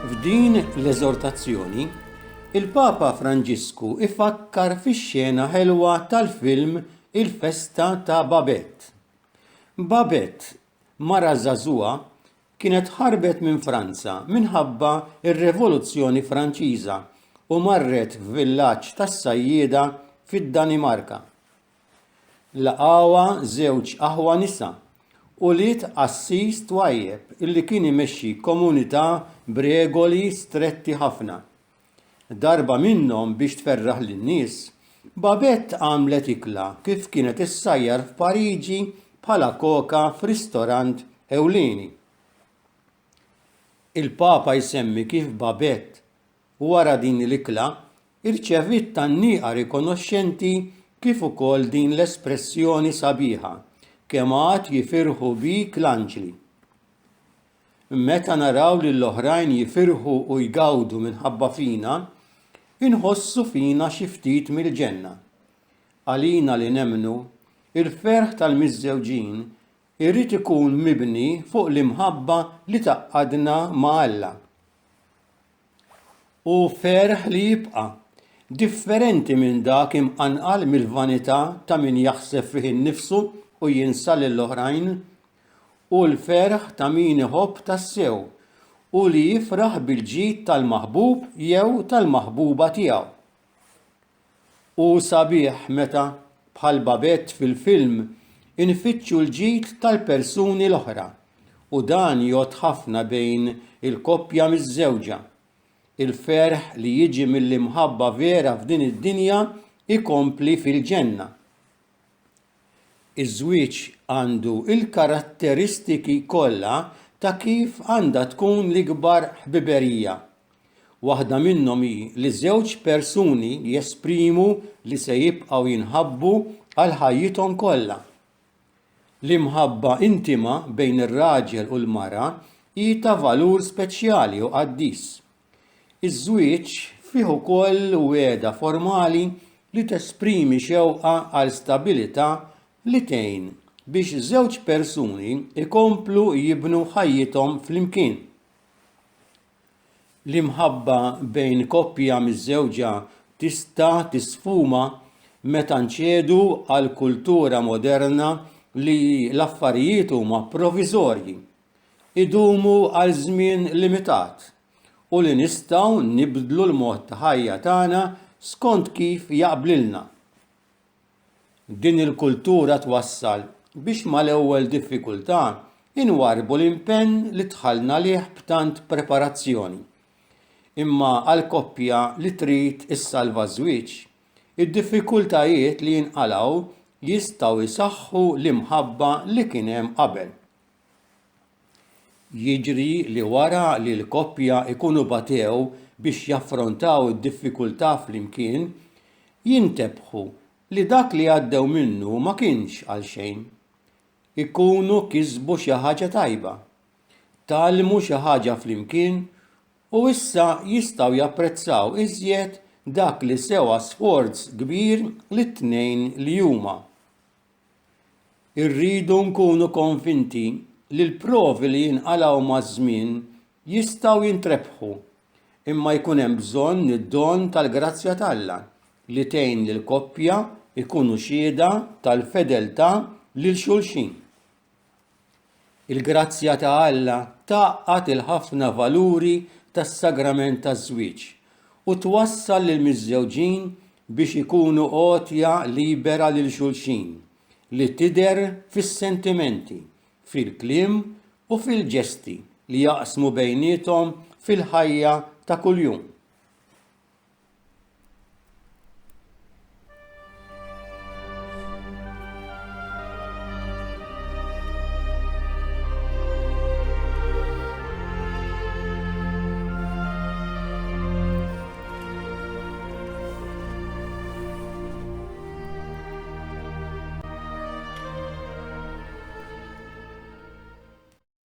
F'din l-eżortazzjoni, il-Papa Franġisku ifakkar fix-xena ħelwa tal-film Il-Festa ta' Babette. Babette, mara żagħżugħa, kienet ħarbet minn Franza minħabba ir-Revoluzzjoni Franċiża u marret f'villaġġ tas-sajjieda fid-Danimarka. Laqgħuha żewġ aħwa nisa u liet qassis twajjeb illi kien imexxi komunità b'regoli stretti ħafna. Darba minnhom biex tferraħ lin-nies, Babette għamlet ikla kif kienet issajjar f'Pariġi bħala koka f'ristorant ewlieni. Il-Papa jsemmi kif Babette wara din l-ikla irċevit tan-nieqa rikonoxxenti kif ukoll din l-espressjoni sabiħa kemm għad jifirħu bik l-anġli. Meta naraw lil oħrajn jifirħu u jgawdu minħabba fina, inħossu fina xi ftit mill-ġenna. Għalina li nemmnu, il-ferħ tal-miżżewġin irrid ikun mibni fuq l-imħabba li taqqadna ma' Alla. U ferħ li jibqa' differenti minn dak imqanqal mill-vanità ta' min jaħseb fih innifsu u jinsa lill-oħrajn, u l-ferħ ta' min iħobb tas-sew u li jifraħ bil-ġid tal-maħbub jew tal-maħbuba tiegħu. U sabiħ meta bħal Babette fil-film infittxu l-ġid tal-persuni l-oħra u dan jgħod ħafna bejn il-koppja miż-żewġa. Il-ferħ li jiġi mill-imħabba vera f'din id-dinja ikompli fil-ġenna. Iż-żwieġ għandu il-karatteristiki kollha ta' kif għandha tkun l-ikbar ħbiberija. Waħda minnhom hi li żewġ persuni jesprimu li se jibqgħu jinħabbu għal ħajjithom kollha. L-imħabba intima bejn ir-raġel u l-mara hi ta' valur speċjali u qaddis. Iż-żwieġ fih ukoll wiegħda formali li tesprimi xewqa għal stabilità li tgħin biex żewġ persuni ikomplu jibnu ħajjithom flimkien. L-imħabba bejn koppja miż-żewġa tista' tisfuma meta nċedu għal kultura moderna li l-affarijiet huma provviżorji, idumu għal żmien limitat u li nistgħu nibdlu l-mod ta' ħajja tagħna skont kif jaqblilna. Din il-kultura twassal biex mal-ewwel diffikultà inwarbu l-impenn li tħallna lih b'tant preparazzjoni. Imma għal koppja li trid issalva żwieġ, id-diffikultajiet li jinqalgħu jistgħu jsaħħu l-imħabba li kien hemm qabel. Jiġri li wara li l-koppja ikunu batew biex jaffrontaw id-diffikultà flimkien, jintebħu li dak li għaddew minnu ma kienx għal xejn. Ikunu kisbu xi ħaġa tajba, tgħallmu xi ħaġa flimkien u issa jistgħu japprezzaw iżjed dak li sewa sforz kbir lit-tnejn li huma. Irridu nkunu konvinti li l-provi li jinqalgħu maż-żmien jistgħu jintrebħu, imma jkun hemm bżonn id-don tal-grazzja t'Alla li tgħin lill-koppja ikunu xhieda tal-fedeltà lil xulxin. Il-grazzja ta' Alla taqqat il-ħafna valuri tas-sagrament taż-żwieġ u twassal lil miż-żewġin biex ikunu għotja libera lil xulxin li tidher fis-sentimenti, fil-kliem u fil-ġesti li jaqsmu bejniethom fil-ħajja ta' kuljum.